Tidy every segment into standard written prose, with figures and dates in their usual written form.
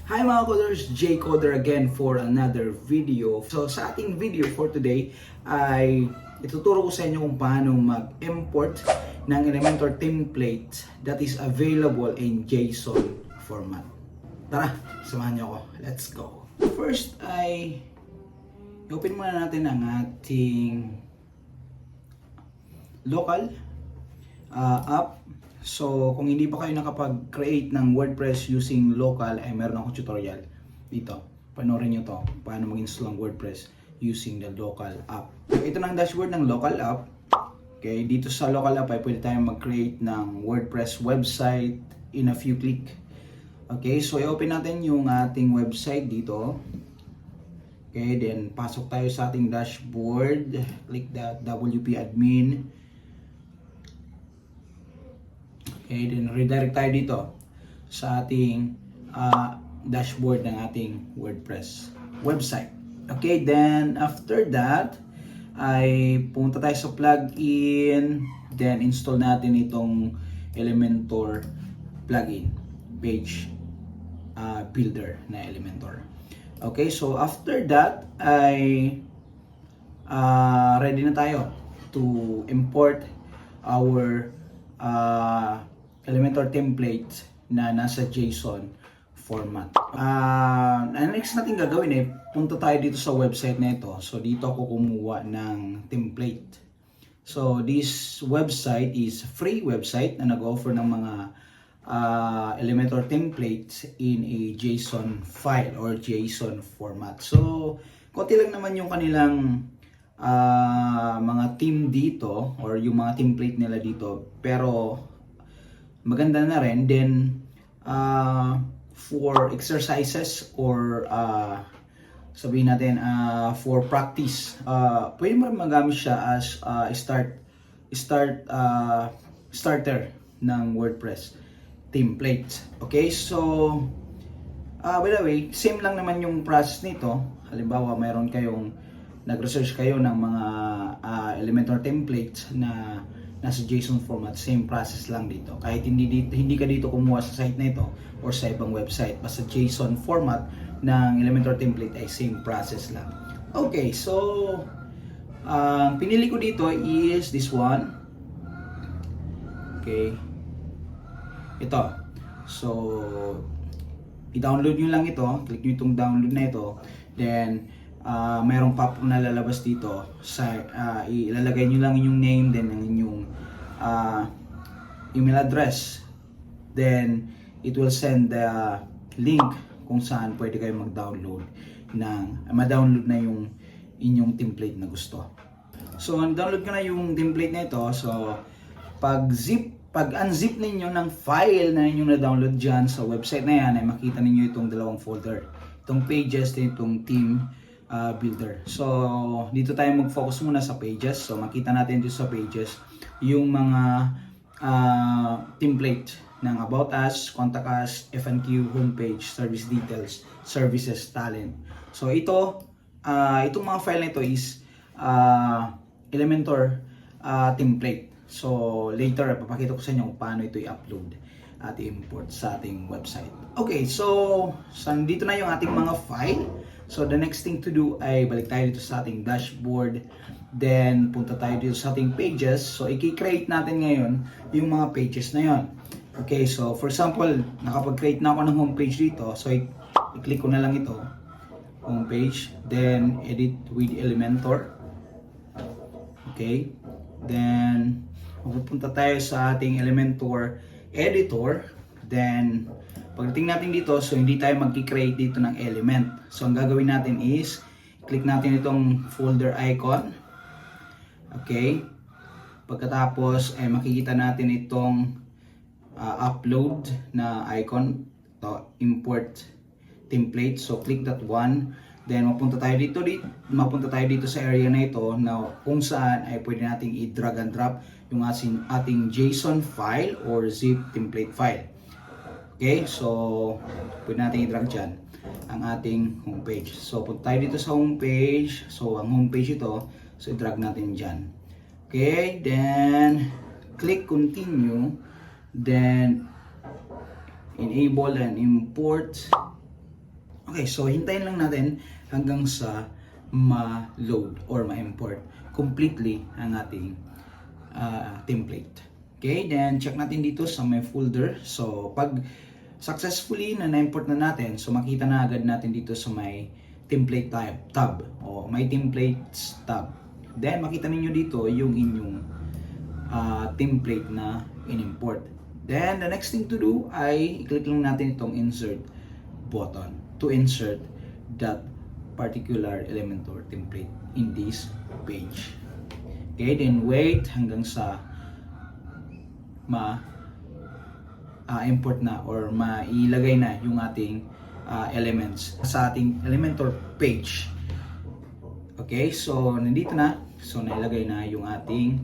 Hi mga coders, J Coder again for another video. So sa ating video for today ay ituturo ko sa inyo kung paano mag-import ng Elementor template that is available in JSON format. Tara, samahan niyo ako. Let's go. First ay open muna natin ang ating local app. So, kung hindi pa kayo nakapag-create ng WordPress using local, ay meron akong tutorial dito. Panoorin nyo to, paano mag-install ng WordPress using the local app. Ito na ang dashboard ng local app. Okay, dito sa local app ay pwede tayong mag-create ng WordPress website in a few click. Okay, so i-open natin yung ating website dito. Okay, then pasok tayo sa ating dashboard. Click that WP admin. Okay, then redirect tayo dito sa ating dashboard ng ating WordPress website. Okay, then after that ay pumunta tayo sa plugin, then install natin itong Elementor plugin, page builder na Elementor. Okay, so after that ay ready na tayo to import our Elementor template na nasa JSON format. Next natin gagawin ay punta tayo dito sa website na ito. So dito ako kumuha ng template. So this website is free website na nag-offer ng mga Elementor templates in a JSON file or JSON format. So konti lang naman yung kanilang mga team dito or yung mga template nila dito, pero maganda na rin. Then for exercises or sabihin natin for practice, pwede mo rin magamit siya as starter ng WordPress template. Okay, so by the way, same lang naman yung process nito. Halimbawa mayroon kayong nag-research kayo ng mga Elementor templates na nasa JSON format, same process lang dito. Kahit hindi ka dito kumuha sa site na ito or sa ibang website, basta JSON format ng Elementor template ay same process lang. Okay, so pinili ko dito is this one. Okay, ito. So i-download nyo lang ito, click nyo itong download na ito, then mayroong pop na lalabas dito sa ilalagay nyo lang yung name, then ang inyong email address, then it will send the link kung saan pwede kayo mag-download ma-download na yung inyong template na gusto. So download ko na yung template na ito. So pag unzip ninyo ng file na inyong na-download dyan sa website na yan, ay makita ninyo itong dalawang folder, itong pages at itong team builder. So dito tayo mag-focus muna sa pages. So makita natin dito sa pages yung mga template ng About Us, Contact Us, FNQ, Homepage, Service Details, Services, Talent. So itong mga file na ito is Elementor template. So later papakita ko sa inyo kung paano ito i-upload at i-import sa ating website. Okay, so dito na yung ating mga file. So the next thing to do ay balik tayo dito sa ating dashboard. Then punta tayo dito sa ating pages. So i-create natin ngayon yung mga pages na yon. Okay, so for example, nakapag-create na ako ng homepage dito. So i-click ko na lang ito, homepage, then edit with Elementor. Okay, then pupunta tayo sa ating Elementor editor. Then pagdating natin dito, so hindi tayo mag-create dito ng element. So ang gagawin natin is click natin itong folder icon. Okay, pagkatapos ay makikita natin itong upload na icon, to import template. So click that one, then mapunta tayo dito sa area na ito na kung saan ay pwede nating i-drag and drop yung ating JSON file or zip template file. Okay, so pwede natin i-drag dyan ang ating homepage. So punta tayo dito sa homepage. So ang homepage ito, so i-drag natin dyan. Okay, then click continue, then enable and import Okay, so hintayin lang natin hanggang sa ma-load or ma-import completely ang ating template. Okay, then check natin dito sa my folder. So pag successfully na-import na natin, so makita na agad natin dito sa may template tab o my templates tab. Then makita ninyo dito yung inyong template na in-import. Then the next thing to do ay i-click lang natin itong insert button to insert that particular element or template in this page. Okay, then wait hanggang sa import na or mailagay na yung ating elements sa ating Elementor page. Okay, so nandito na. So nailagay na yung ating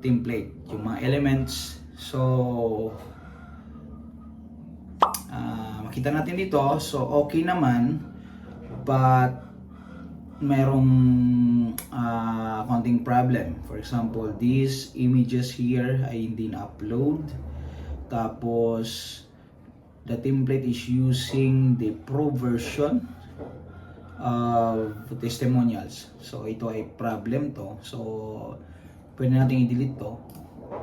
template, yung mga elements. So makita natin dito, so okay naman, but merong konting problem. For example, these images here ay hindi na-upload. Tapos the template is using the pro version of testimonials. So ito ay problem to. So pwede natin i-delete to.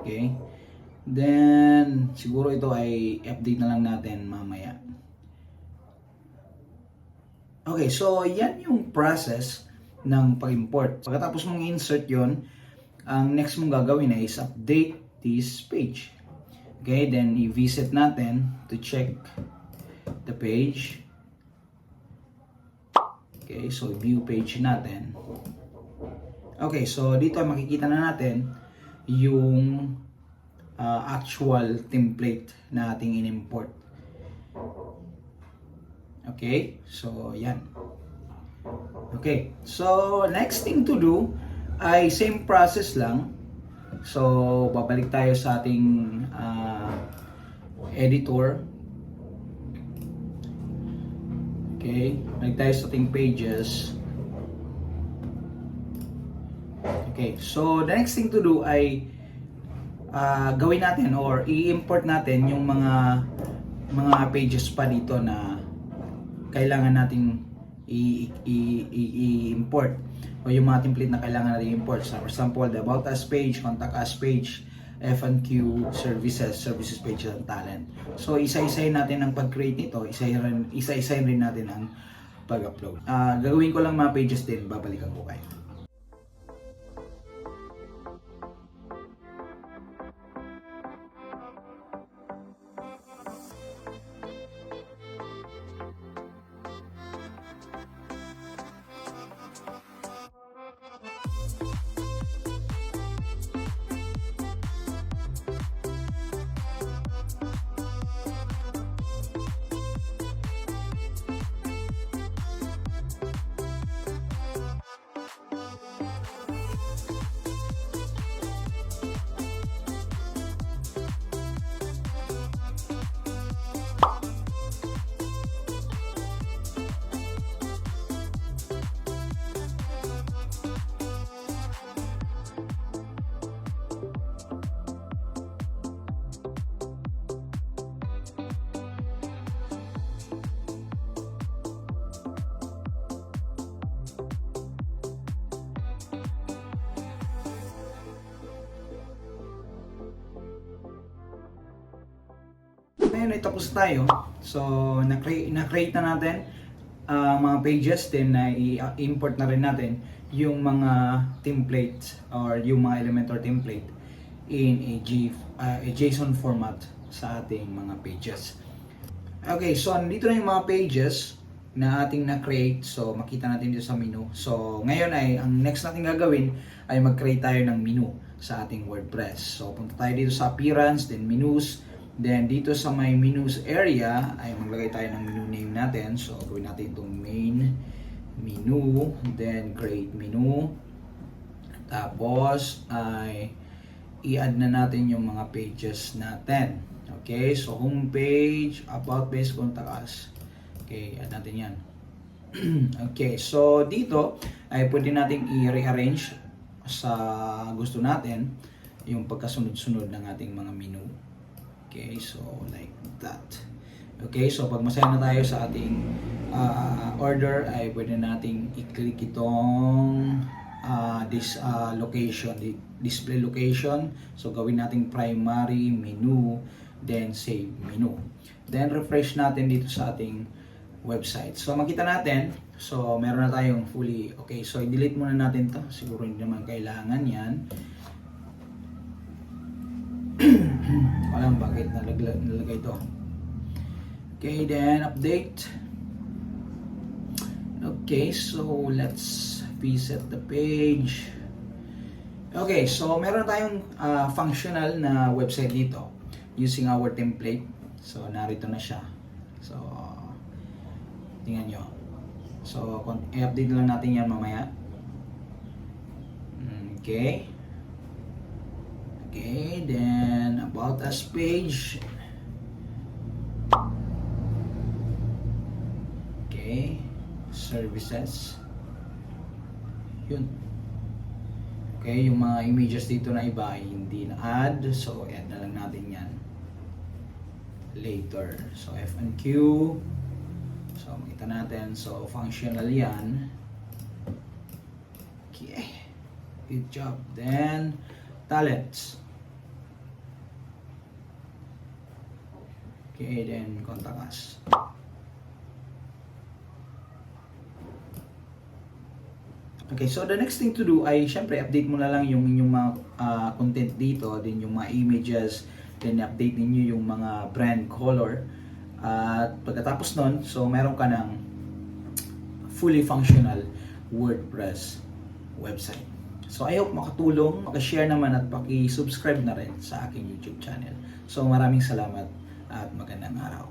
Okay? Then siguro ito ay update na lang natin mamaya. Okay, so yan yung process ng pag-import. Pagkatapos mong insert yon, ang next mong gagawin is update this page. Okay, then i-visit natin to check the page. Okay, so view page natin. Okay, so dito makikita na natin yung actual template na ating in-import. Okay, so yan. Okay, so next thing to do ay same process lang. So babalik tayo sa ating editor. Okay, balik tayo sa ating pages. Okay, so the next thing to do ay gawin natin or i-import natin yung mga pages pa dito na kailangan nating i-import o yung mga template na kailangan natin i-import. So, for example, the About Us page, Contact Us page, F&Q, Services page, and Talent. So, isa-isahin natin ang pag-create nito, isa-isahin rin natin ang pag-upload. Gagawin ko lang mga pages din, babalikan ko kayo. Ngayon ay tapos tayo. So na-create na natin ang mga pages, then i-import na rin natin yung mga templates or yung mga Elementor template in a JSON format sa ating mga pages. Okay, so nandito na yung mga pages na ating na-create. So makita natin dito sa menu. So ngayon ay ang next natin gagawin ay mag-create tayo ng menu sa ating WordPress. So punta tayo dito sa appearance, then menus. Then dito sa may menus area ay maglagay tayo ng menu name natin. So gawin natin itong main menu, then create menu. Tapos ay i-add na natin yung mga pages natin. Okay, so homepage, about page, contact us. Okay, add natin yan. Okay, so dito ay pwede natin i-rearrange sa gusto natin yung pagkasunod-sunod ng ating mga menu. Okay, so like that. Okay, so pag masaya na tayo sa ating order, ay pwede nating i-click itong location, display location. So gawin nating primary menu, then save menu. Then refresh natin dito sa ating website. So makita natin, so meron na tayong fully okay. So i-delete muna natin to. Siguro hindi naman kailangan yan. Walang bakit nalagay ito. Okay, then update. Okay, so let's reset the page. Okay, so meron tayong functional na website dito using our template. So narito na siya. So tingnan nyo. So i-update lang natin yan mamaya. Okay. Okay, then about us page. Okay, services. Yun. Okay, yung mga images dito na iba ay hindi na add. So add na lang natin yan later. So F&Q. So makita natin. So functional yan. Okay. Good job. Then talents. Okay, then contact us. Okay, so the next thing to do ay syempre update mo na lang yung inyong mga content dito, din yung mga images, then update niyo yung mga brand color. At pagkatapos nun, so meron ka ng fully functional WordPress website. So I hope makatulong, makashare naman at paki-subscribe na rin sa aking YouTube channel. So maraming salamat at magandang araw.